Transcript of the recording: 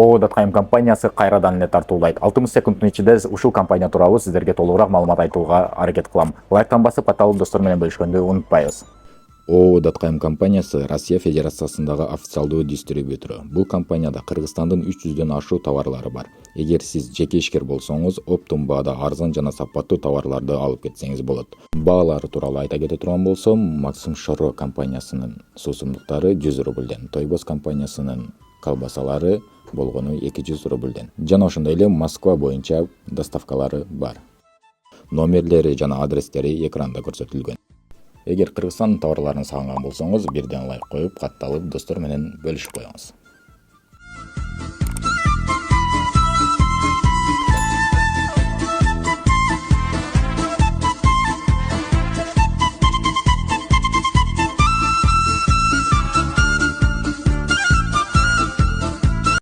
О.Кайм компаниясы кайрадан эле тартуулайт. 60 секундтун ичинде ушул компания тууралуу сиздерге толугураак маалымат айтууга аракет кылам. Лайктан басып, аталып достор менен бөлүшкөндү унутпайбыз. О.Кайм компаниясы Россия Федерациясындагы официалдуу дистрибьютору. Бул компанияда Кыргызстандын 300дөн ашуун товарлары бар. Эгер сиз жеке ишкер болсоңуз, оптум баада арзан жана сапаттуу товарларды алып кетсеңиз болот. Баалары тууралуу айта кете турган болсом, Максим Шоро компаниясынын суусундуктары 100 рубльден, Тойбос компаниясынын колбасалары болгону 200 рубльден. Жана ошондой эле Москва боюнча доставкалары бар. Номерлери жана адрестери экранда көрсөтүлгөн. Эгер Кыргызстандын товарларын сагынган болсоңуз, бирден лайк коюп, катталып достор менен бөлүшүп коюңуз.